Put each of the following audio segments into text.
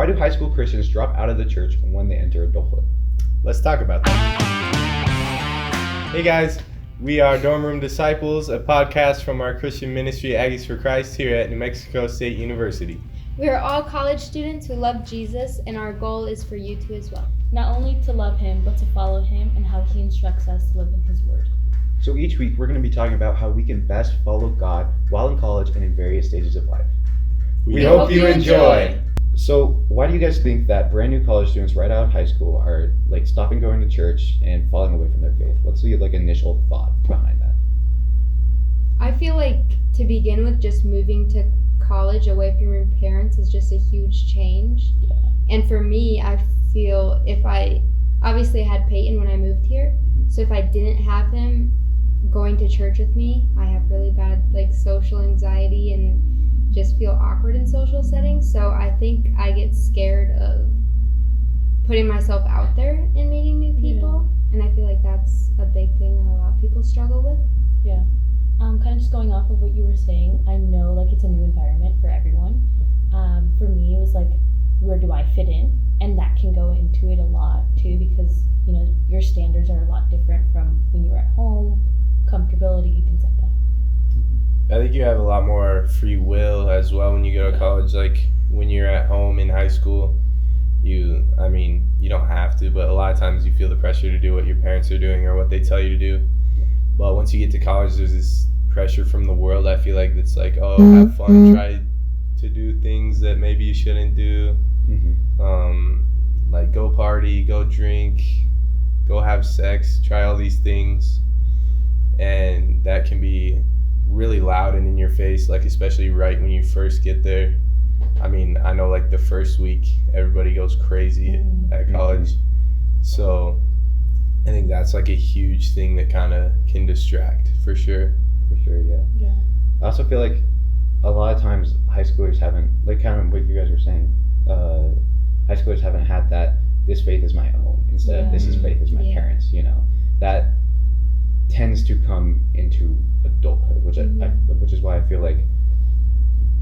Why do high school Christians drop out of the church when they enter adulthood? Let's talk about that. Hey guys, we are Dorm Room Disciples, a podcast from our Christian ministry Aggies for Christ here at New Mexico State University. We are all college students who love Jesus, and our goal is for you to as well. Not only to love him, but to follow him and how he instructs us to live in his word. So each week we're going to be talking about how we can best follow God while in college and in various stages of life. We hope you enjoy. So why do you guys think that brand new college students right out of high school are like stopping going to church and falling away from their faith? What's the like initial thought behind that? I feel like to begin with, just moving to college away from your parents is just a huge change. Yeah. And for me, I feel if I obviously had Peyton when I moved here, so if I didn't have him going to church with me, I have really bad like social anxiety and just feel awkward in social settings. So I think I get scared of putting myself out there and meeting new people. And I feel like that's a big thing that a lot of people struggle with. Yeah. Kind of just going off of what you were saying, I know like it's a new environment for everyone. For me, it was like, where do I fit in? And that can go into it a lot too, because you know your standards are a lot different from when you're at home, comfortability, things like that. I think you have a lot more free will as well when you go to college. Like when you're at home in high school, you don't have to, but a lot of times you feel the pressure to do what your parents are doing or what they tell you to do. But once you get to college, there's this pressure from the world. I feel like it's like, oh, have fun, try to do things that maybe you shouldn't do. Like go party, go drink, go have sex, try all these things. And that can be really loud and in your face, like especially right when you first get there. I mean, I know like the first week everybody goes crazy at college. So I think that's like a huge thing that kind of can distract for sure. For sure, yeah. Yeah. I also feel like a lot of times high schoolers haven't, like kind of what you guys were saying, high schoolers haven't had that, this faith is my own, instead of this is faith is my parents, you know. That tends to come into adulthood, which which is why I feel like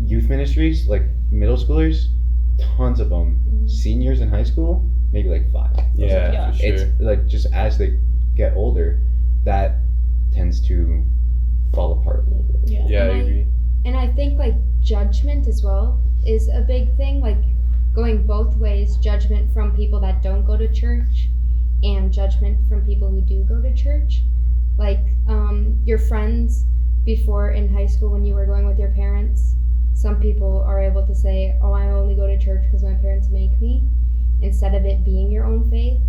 youth ministries, like middle schoolers, tons of them, seniors in high school, maybe like 5. Yeah, for sure. It's like just as they get older, that tends to fall apart a little bit. Yeah, I agree. And I think like judgment as well is a big thing, like going both ways, judgment from people that don't go to church and judgment from people who do go to church. Like your friends before in high school when you were going with your parents, some people are able to say, oh, I only go to church because my parents make me, instead of it being your own faith.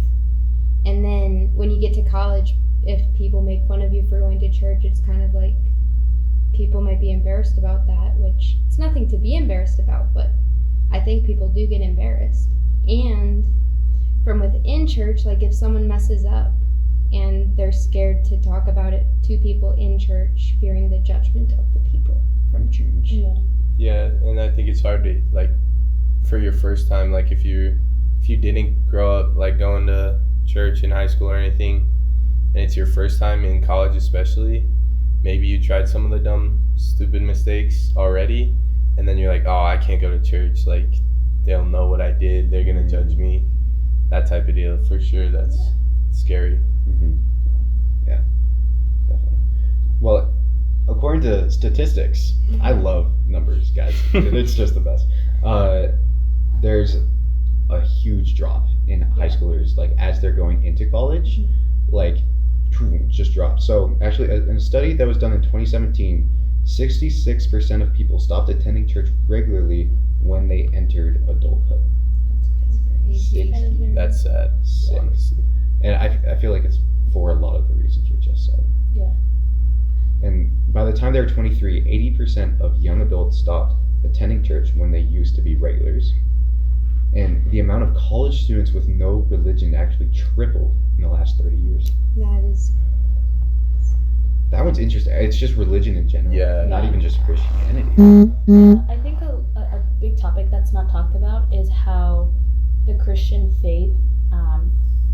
And then when you get to college, if people make fun of you for going to church, it's kind of like people might be embarrassed about that, which it's nothing to be embarrassed about, but I think people do get embarrassed. And from within church, like if someone messes up and they're scared to talk about it to people in church, fearing the judgment of the people from church. Yeah, and I think it's hard to, like, for your first time, like if you didn't grow up like going to church in high school or anything, and it's your first time in college especially, maybe you tried some of the dumb, stupid mistakes already, and then you're like, oh, I can't go to church, like they'll know what I did, they're gonna judge me, that type of deal. For sure, that's scary. Yeah, definitely. Well, according to statistics, I love numbers, guys. It's just the best. There's a huge drop in high schoolers, like as they're going into college, like just dropped. So actually, in a study that was done in 2017, 66% of people stopped attending church regularly when they entered adulthood. That's sad, honestly. And I feel like it's for a lot of the reasons we just said. Yeah. And by the time they were 23, 80% of young adults stopped attending church when they used to be regulars. And the amount of college students with no religion actually tripled in the last 30 years. That one's interesting. It's just religion in general, not even just Christianity. I think a big topic that's not talked about is how the Christian faith,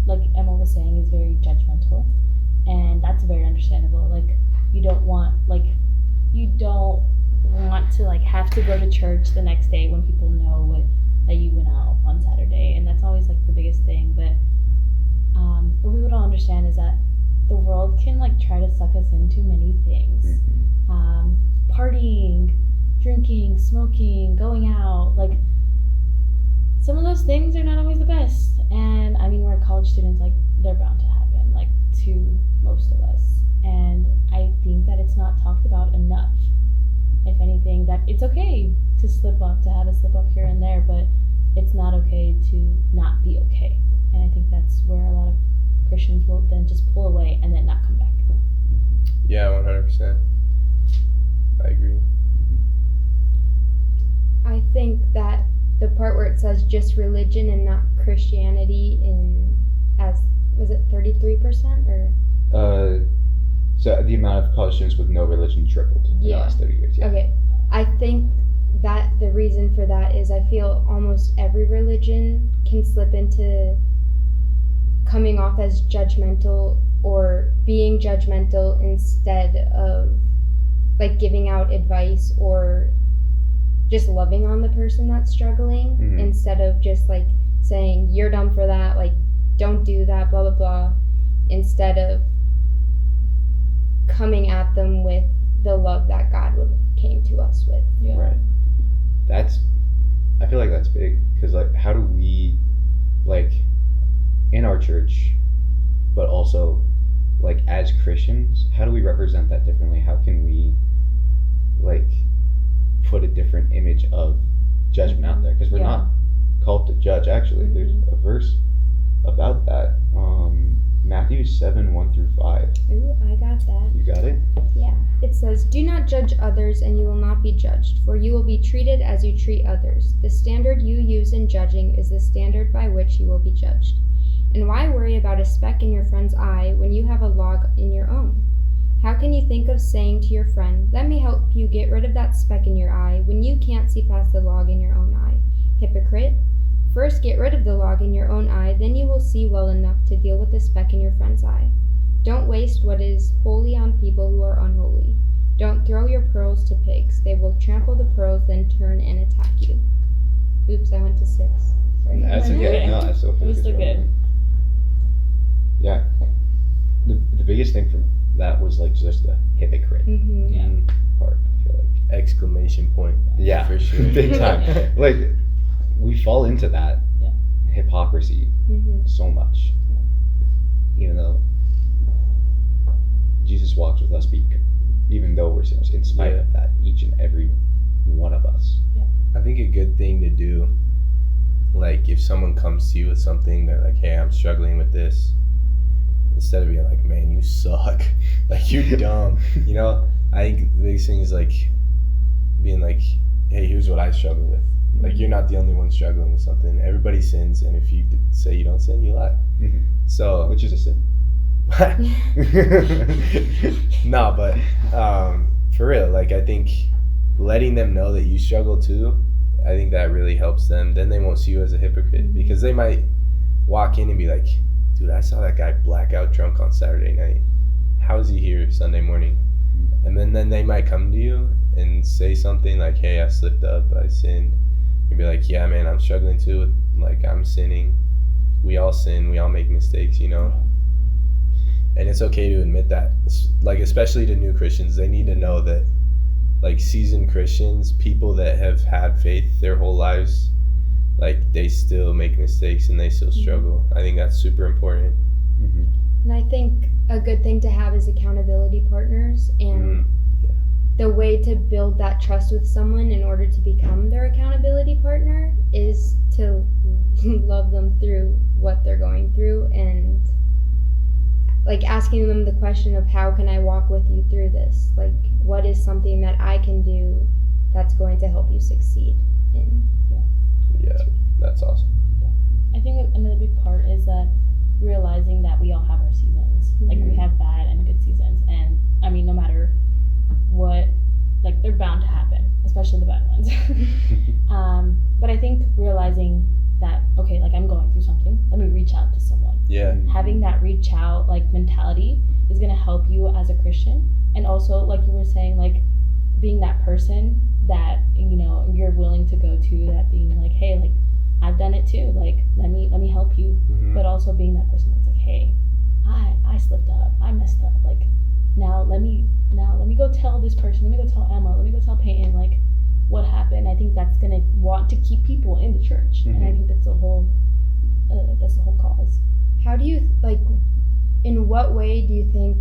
like Emma was saying, is very judgmental, and that's very understandable. Like you don't want to like have to go to church the next day when people know that you went out on like the biggest thing. But what people don't understand is that the world can like try to suck us into many things. Partying, drinking, smoking, going out, like some of those things are not always the best. And I mean, we're college students, like they're bound to happen, like to most of us. And I think that it's not talked about enough. If anything, that it's okay to slip up, to have a slip up here and there, but it's not okay to not be okay. And I think that's where a lot of Christians will then just pull away and then not come back. Yeah, 100%. I agree. I think that the part where it says just religion and not Christianity was it 33% or? So the amount of college students with no religion tripled in the last 30 years. Yeah. Okay. I think that the reason for that is I feel almost every religion can slip into coming off as judgmental or being judgmental instead of like giving out advice or just loving on the person that's struggling instead of just like saying you're dumb for that, like don't do that, blah blah blah, instead of coming at them with the love that God would came to us with. Yeah. Right. I feel like that's big because like how do we like in our church, but also like as Christians, how do we represent that differently? How can we like put a different image of judgment out there? Because we're not called to judge. Actually, there's a verse about that. Matthew 7:1-5. Ooh, I got that. You got it? Yeah. It says, "Do not judge others, and you will not be judged, for you will be treated as you treat others. The standard you use in judging is the standard by which you will be judged. And why worry about a speck in your friend's eye when you have a log in your own? How can you think of saying to your friend, 'Let me help you get rid of that speck in your eye,' when you can't see past the log in your own eye? Hypocrite! First get rid of the log in your own eye, then you will see well enough to deal with the speck in your friend's eye. Don't waste what is holy on people who are unholy. Don't throw your pearls to pigs. They will trample the pearls, then turn and attack you." Oops, I went to 6. Sorry. That's okay. No, that's so It was still good. Yeah. The biggest thing from that was like just the hypocrite part, I feel like. Exclamation point. Yeah, for sure. big time. Like we fall into that hypocrisy so much, even though Jesus walks with us, even though we're sinners, in spite of that, each and every one of us. I think a good thing to do, like if someone comes to you with something, they're like, "Hey, I'm struggling with this," instead of being like, "Man, you suck," like you're dumb, you know. I think the biggest thing is like being like, "Hey, here's what I struggle with." Like you're not the only one struggling with something. Everybody sins, and if you say you don't sin, you lie. So, Which is a sin. no, but for real, like I think letting them know that you struggle too, I think that really helps them. Then they won't see you as a hypocrite because they might walk in and be like, "Dude, I saw that guy blackout drunk on Saturday night. How is he here Sunday morning?" And then they might come to you and say something like, "Hey, I slipped up, I sinned." You'd be like, "Yeah, man, I'm struggling too. Like, I'm sinning. We all sin. We all make mistakes, you know?" And it's okay to admit that. Like, especially to new Christians, they need to know that, like, seasoned Christians, people that have had faith their whole lives, like, they still make mistakes and they still struggle. I think that's super important. And I think a good thing to have is accountability partners, and the way to build that trust with someone in order to become their accountability partner is to love them through what they're going through, and like asking them the question of, how can I walk with you through this? Like, what is something that I can do that's going to help you succeed in? Yeah, that's awesome. I think another big part is that realizing that we all have our seasons. Like we have bad and good seasons, and I mean, no matter what, like they're bound to happen, especially the bad ones. But I think realizing that, okay, like I'm going through something, let me reach out to someone. Yeah. Having that reach out like mentality is going to help you as a Christian, and also like you were saying, like being that person that, you know, you're willing to go to, that being like, hey, like I've done it too. Like, let me help you, but also being that person that's like, hey, I slipped up, I messed up. Like, now let me go tell this person. Let me go tell Emma. Let me go tell Peyton. Like, what happened. I think that's gonna want to keep people in the church, and I think that's the whole cause. How do you like? In what way do you think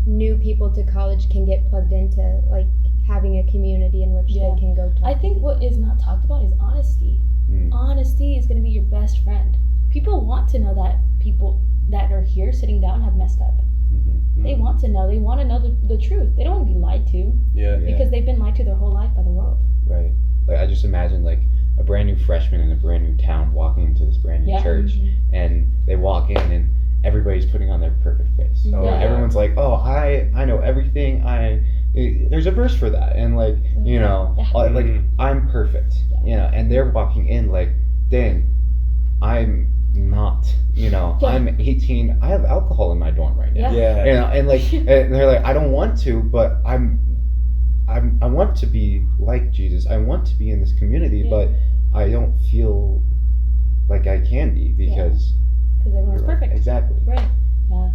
new people to college can get plugged into like having a community in which they can go talk? I think what is not talked about is honesty. Honesty is going to be your best friend. People want to know that people that are here sitting down have messed up. They want to know. They want to know the truth. They don't want to be lied to. Because they've been lied to their whole life by the world. Right. Like, I just imagine like a brand new freshman in a brand new town walking into this brand new church, and they walk in and everybody's putting on their perfect face. Everyone's like, oh, I know everything. There's a verse for that, and like, you know, like, I'm perfect, you know, and they're walking in like, dang, I'm not, you know, I'm 18, I have alcohol in my dorm right now, you know, and like, and they're like, I don't want to, but I want to be like Jesus. I want to be in this community, but I don't feel like I can be because everyone's perfect. Exactly. Right. Yeah.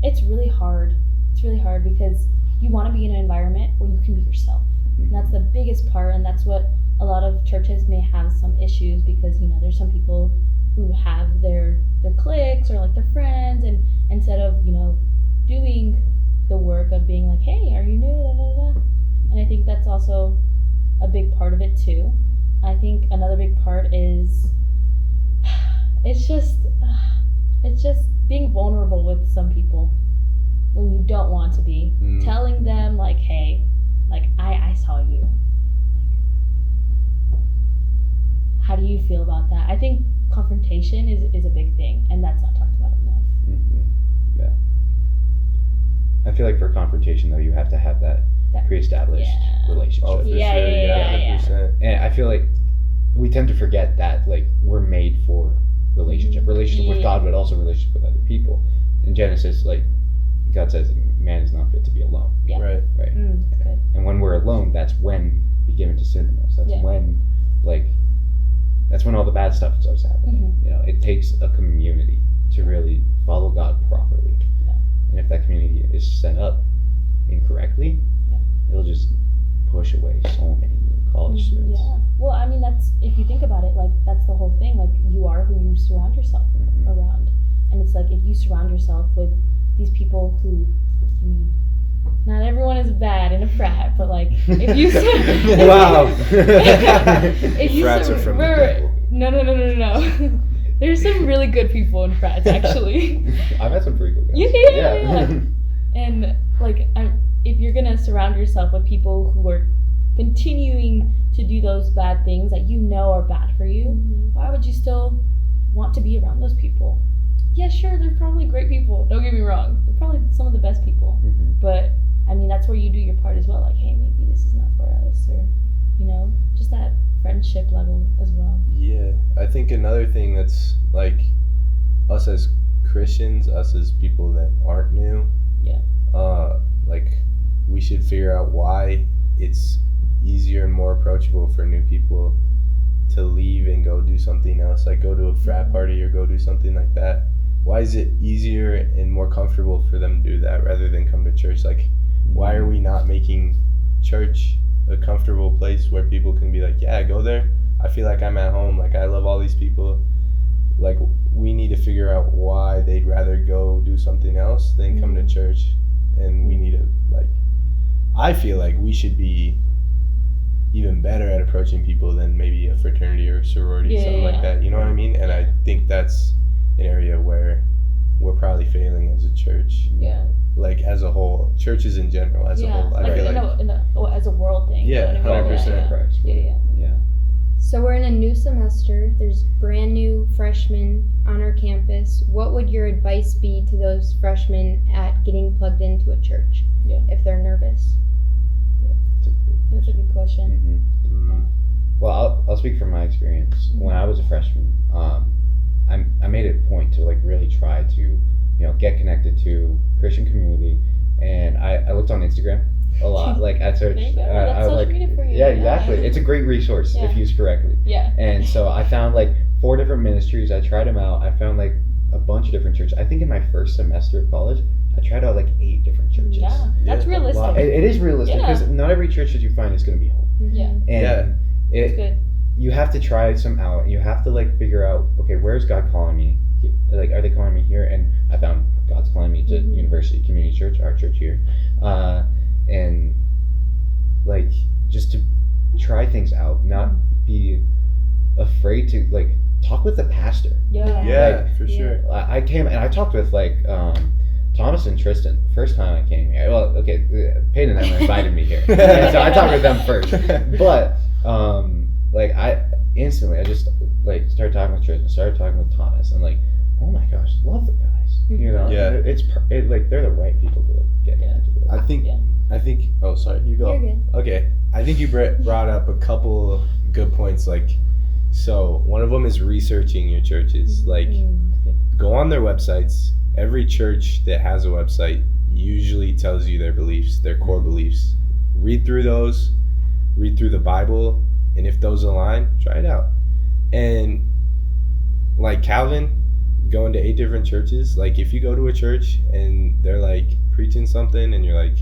It's really hard. It's really hard because you want to be in an environment where you can be yourself. And that's the biggest part, and that's what a lot of churches may have some issues because, you know, there's some people who have their cliques or like their friends, and instead of, you know, doing the work of being like, hey, are you new? Da, da, da. And I think that's also a big part of it too. I think another big part is it's just being vulnerable with some people when you don't want to be. Telling them like, hey, like I saw you. Like, how do you feel about that? I think confrontation is a big thing, and that's not talked about enough. Yeah. I feel like for confrontation though, you have to have that pre-established relationship. Oh, for sure. Yeah. 100%. And I feel like we tend to forget that like we're made for relationship with God, but also relationship with other people. In Genesis, like God says, man is not fit to be alone. Right. That's good. And when we're alone, that's when we give into sin the most. That's when all the bad stuff starts happening. You know, it takes a community to really follow God properly. And if that community is set up incorrectly, it'll just push away so many college students. Yeah. Well, I mean, that's, if you think about it, like, that's the whole thing. Like, you are who you surround yourself around. And it's like, if you surround yourself with these people who, I mean, not everyone is bad in a frat, but like, if you frats are from the devil. No. There's some really good people in frats, actually. I've had some pretty good guys. Yeah. And like, if you're gonna surround yourself with people who are continuing to do those bad things that you know are bad for you, why would you still want to be around those people? Yeah, sure, they're probably great people. Don't get me wrong. They're probably some of the best people. But, I mean, that's where you do your part as well. Like, hey, maybe this is not for us. Or, you know, just that friendship level as well. Yeah. I think another thing that's, like, us as Christians, us as people that aren't new, like, we should figure out why it's easier and more approachable for new people to leave and go do something else, like go to a frat party or go do something like that. Why is it easier and more comfortable for them to do that rather than come to church? Like, why are we not making church a comfortable place where people can be like, yeah, go there, I feel like I'm at home, like I love all these people. Like, we need to figure out why they'd rather go do something else than come to church. And we need to, like, I feel like we should be even better at approaching people than maybe a fraternity or sorority, something like that. You know what I mean? And I think that's an area where we're probably failing as a church. Yeah. Like, as a whole, churches in general, as a whole. I feel as a world thing. Yeah, 100%. Yeah. So we're in a new semester. There's brand new freshmen on our campus. What would your advice be to those freshmen at getting plugged into a church if they're nervous? That's a good question. Well, I'll speak from my experience. When I was a freshman, I made it a point to like really try to, you know, get connected to Christian community and I looked on Instagram a lot. Like I searched. There you go. That's I social like, media for you. yeah, exactly. It's a great resource Yeah. if used correctly. Yeah. And so I found like 4 different ministries. I tried them out. I found like a bunch of different churches. I think in my first semester of college, I tried out like 8 different churches. Yeah, that's Yeah. realistic. Wow, it is realistic Yeah. because not every church that you find is going to be home. Yeah. And Yeah. It's it, good. you have to try some out. You have to like figure out, okay, where's God calling me? Like, are they calling me here? And I found God's calling me to University Community Church, our church here, and like just to try things out, not be afraid to like talk with the pastor. Yeah. Yeah, for sure. I came and I talked with like Thomas and Tristan the first time I came here. Well, okay, Peyton and Emma invited me here, and so I talked with them first. But like I just like started talking with Tristan, started talking with Thomas, and like, oh my gosh, love the guys. You know, Yeah. it's like they're the right people to get into it. I think. Yeah. Oh, sorry. You go. You're good. Okay. I think you brought up a couple good points. Like, so one of them is researching your churches. Like, go on their websites. Every church that has a website usually tells you their beliefs, their core beliefs. Read through those. Read through the Bible, and if those align, try it out. And like Calvin, going to 8 different churches. Like, if you go to a church and they're like preaching something, and you're like,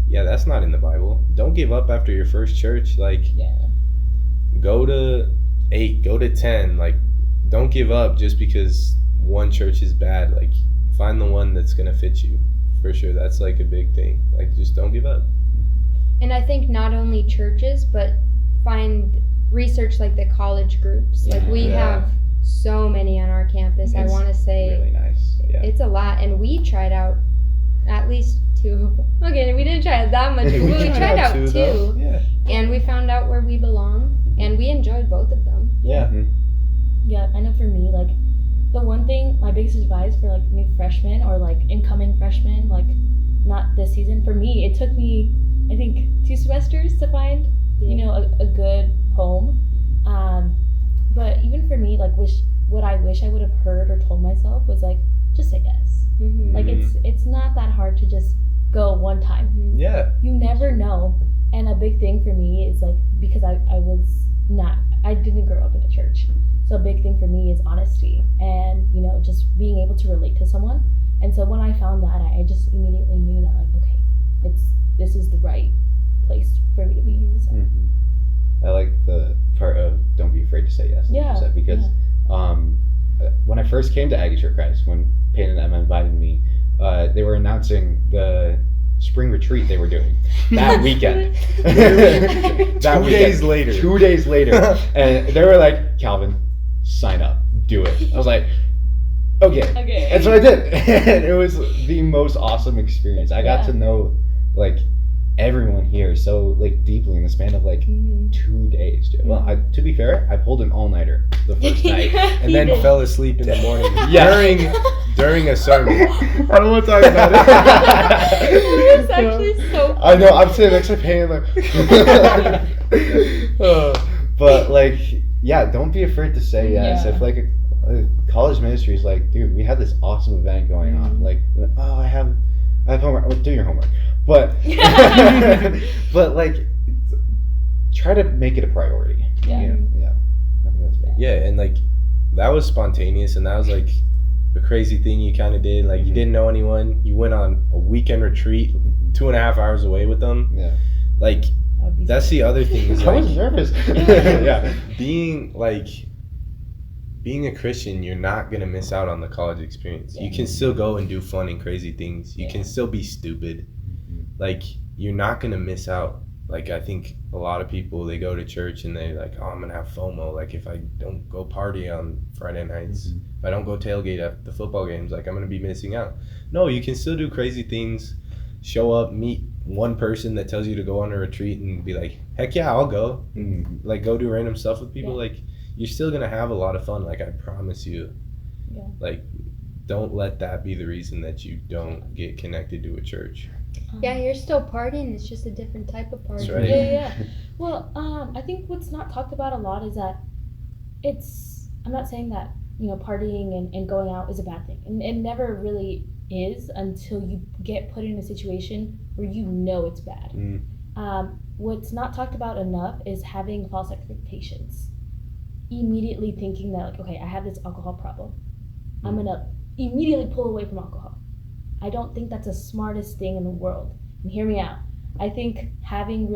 yeah, that's not in the Bible. Don't give up after your first church. Like, go to 8, go to 10. Like, don't give up just because one church is bad. Like, find the one that's gonna fit you. For sure, that's like a big thing. Like, just don't give up. And I think not only churches, but find research like the college groups. Like we Yeah. have so many on our campus. I It's want to say really nice. Yeah. it's a lot, and we tried out at least 2. Okay, we didn't try it that much, but we tried out 2, though. Yeah. and we found out where we belong, and we enjoyed both of them. Yeah. Yeah, I know for me, like, the one thing, my biggest advice for, like, new freshmen or, like, incoming freshmen, like, not this season, for me, it took me, I think, 2 semesters to find, you know, a good home. But even for me, like, what I wish I would have heard or told myself was, like, just say yes. Mm-hmm. Like, it's not that hard to just go one time. Yeah. You never know. And a big thing for me is, like, because I didn't grow up in a church. So a big thing for me is honesty and, you know, just being able to relate to someone. And so when I found that, I just immediately knew that, like, okay, this is the right place for me to be. So. I like the part of don't be afraid to say yes. like you said, because when I first came to Aggies for Christ, when Payne and Emma invited me, they were announcing the spring retreat they were doing that weekend. That 2 days later. 2 days later. And they were like, Calvin, sign up. Do it. I was like, okay. And so I did. And it was the most awesome experience. I got to know, like, everyone here so, like, deeply in the span of, like, 2 days. Dude. Well, to be fair, I pulled an all-nighter the first night. And then fell asleep in the morning Yeah. during a sermon. I don't want to talk about it. It was actually so I know, I'm sitting next to Payne, like, but, like, yeah, don't be afraid to say yes. Yeah. If, like, a college ministry is like, dude, we have this awesome event going on. Like, oh, I have homework. Well, do your homework. But, but, like, try to make it a priority. Yeah. Yeah. I think that's big. Yeah, and like that was spontaneous, and that was like a crazy thing you kind of did. Like, you didn't know anyone. You went on a weekend retreat, 2.5 hours away with them. Yeah. Like, that's the other thing. Is I was like, nervous. Yeah. being a Christian, you're not gonna miss out on the college experience. You can still go and do fun and crazy things. You can still be stupid. Like, you're not gonna miss out. Like, I think a lot of people, they go to church and they like, oh, I'm gonna have FOMO. Like, if I don't go party on Friday nights, if I don't go tailgate at the football games, like, I'm gonna be missing out. No, you can still do crazy things. Show up, meet one person that tells you to go on a retreat and be like, heck yeah, I'll go. Like, go do random stuff with people. Like, you're still gonna have a lot of fun. Like, I promise you. Like, don't let that be the reason that you don't get connected to a church. Yeah, you're still partying. It's just a different type of party. That's right. Yeah. Well, I think what's not talked about a lot is that I'm not saying that, you know, partying and going out is a bad thing. And it never really is until you get put in a situation where you know it's bad. What's not talked about enough is having false expectations. Immediately thinking that, like, okay, I have this alcohol problem. I'm going to immediately pull away from alcohol. I don't think that's the smartest thing in the world. And hear me out. I think having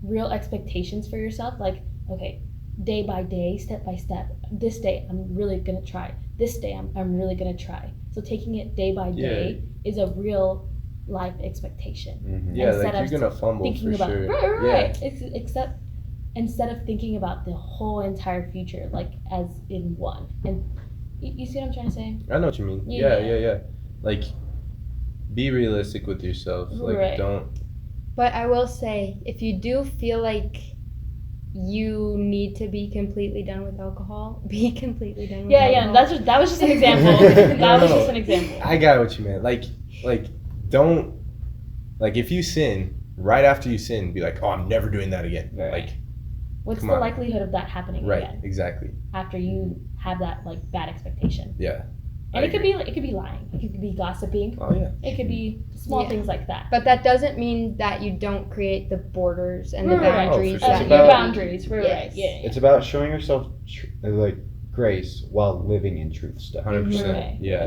real expectations for yourself, like, okay, day by day, step by step, this day I'm really going to try. This day I'm really going to try. So taking it day by day is a real life expectation. Yeah, like you're going to fumble for sure. Right. Except instead of thinking about the whole entire future, like as in one. And you see what I'm trying to say? I know what you mean. Yeah. Like, be realistic with yourself. Like, don't. But I will say, if you do feel like you need to be completely done with alcohol, be completely done with alcohol. Yeah. That was just an example. Just an example. I got what you meant. Like, don't. Like, if you sin, right after you sin, be like, oh, I'm never doing that again. Right. Like, what's the likelihood of that happening again? Right, exactly. After you have that, like, bad expectation. Yeah. And it could be lying. It could be gossiping. Oh, yeah. It could be small things like that. But that doesn't mean that you don't create the borders and the boundaries. Oh, your boundaries. Right. Yeah. It's about showing yourself like grace while living in truth stuff. 100%. Right. Yeah.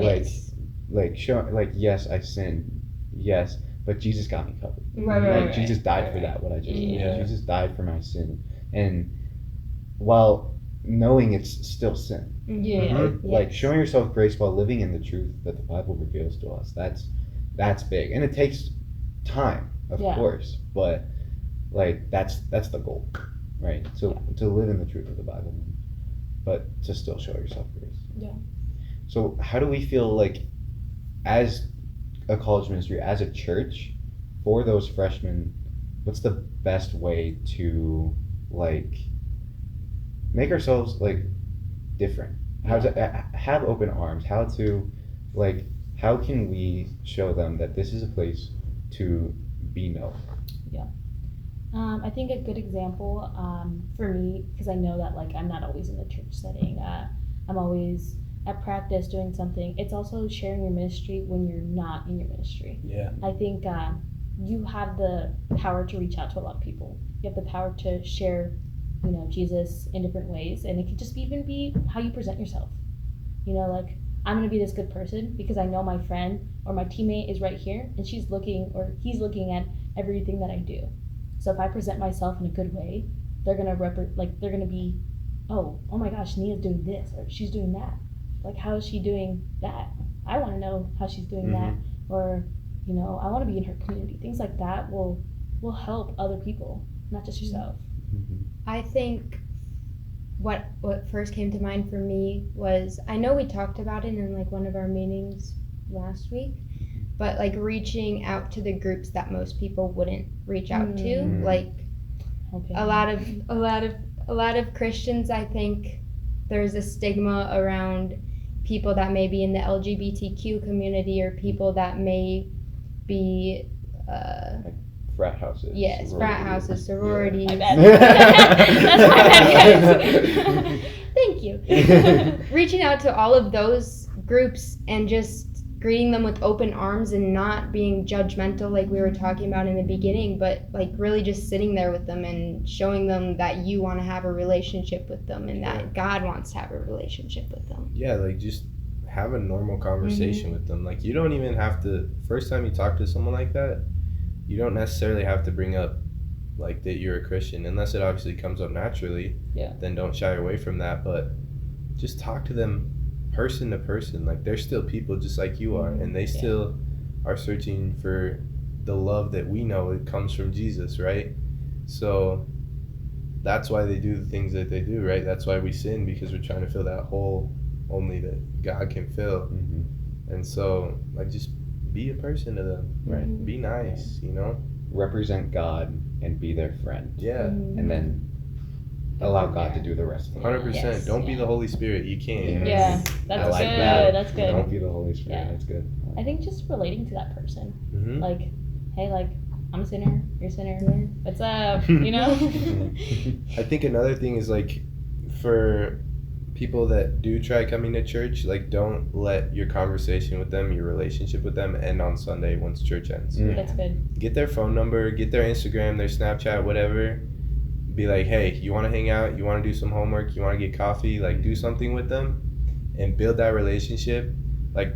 Yes, I sinned. Yes, but Jesus got me covered. Right. Jesus died for that. What I just did. Yeah. Jesus died for my sin, and while knowing it's still sin. Yeah. Like showing yourself grace while living in the truth that the Bible reveals to us. That's big, and it takes time, of course, but like that's the goal, right? So to live in the truth of the Bible, but to still show yourself grace. Yeah. So how do we feel like, as a college ministry, as a church, for those freshmen, what's the best way to like make ourselves like different? How to have open arms? How can we show them that this is a place to be known? I think a good example for me, because I know that like I'm not always in the church setting. I'm always at practice doing something. It's also sharing your ministry when you're not in your ministry. Yeah. I think you have the power to reach out to a lot of people. You have the power to share, Jesus in different ways, and it could just even be how you present yourself. Like, I'm gonna be this good person because I know my friend or my teammate is right here, and he's looking at everything that I do. So if I present myself in a good way, they're gonna they're gonna be, oh my gosh, Nia's doing this or she's doing that. Like, how is she doing that? I want to know how she's doing that, or I want to be in her community. Things like that will help other people, not just yourself. I think what first came to mind for me was, I know we talked about it in like one of our meetings last week, but like reaching out to the groups that most people wouldn't reach out to, like a lot of Christians. I think there's a stigma around people that may be in the LGBTQ community, or people that may be like frat houses. Yes, frat houses, sororities. My bad. That's my bad, guys. Thank you. Reaching out to all of those groups and just greeting them with open arms and not being judgmental like we were talking about in the beginning, but like really just sitting there with them and showing them that you want to have a relationship with them and that God wants to have a relationship with them. Yeah, like just have a normal conversation with them. Like, you don't even have to, first time you talk to someone like that, you don't necessarily have to bring up like that you're a Christian, unless it obviously comes up naturally. Yeah. Then don't shy away from that, but just talk to them person to person. Like, they're still people just like you are, and they still are searching for the love that we know it comes from Jesus, right? So that's why they do the things that they do, right? That's why we sin, because we're trying to fill that hole only that God can fill. And so, like, just be a person to them, right? Be nice, Represent God and be their friend. Yeah. And then allow God to do the rest of the 100%. Yes. Don't be the Holy Spirit. You can't. Yeah, that's I like good. that. That's good. Don't be the Holy Spirit. Yeah. That's good. I think just relating to that person, Mm-hmm. like, hey, like, I'm a sinner, you're a sinner. Yeah. What's up? I think another thing is, like, for people that do try coming to church, like, don't let your conversation with them, your relationship with them, end on Sunday once church ends. That's good. Get their phone number, get their Instagram, their Snapchat, whatever. Be like, hey, you want to hang out? You want to do some homework? You want to get coffee? Like, do something with them and build that relationship. Like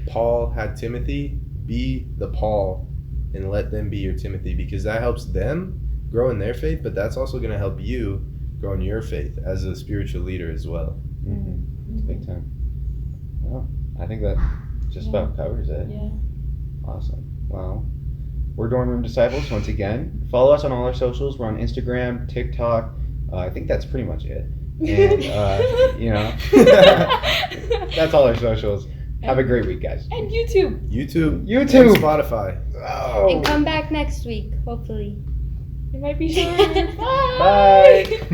Paul had Timothy, be the Paul and let them be your Timothy, because that helps them grow in their faith, but that's also going to help you grow in your faith as a spiritual leader as well. It's big time. Well, I think that just about covers it. Yeah. Awesome. Well, we're Dorm Room Disciples once again. Follow us on all our socials. We're on Instagram, TikTok. I think that's pretty much it. And, that's all our socials. Have a great week, guys. And YouTube. YouTube. YouTube. And Spotify. Oh. And come back next week, hopefully. It might be short. Bye.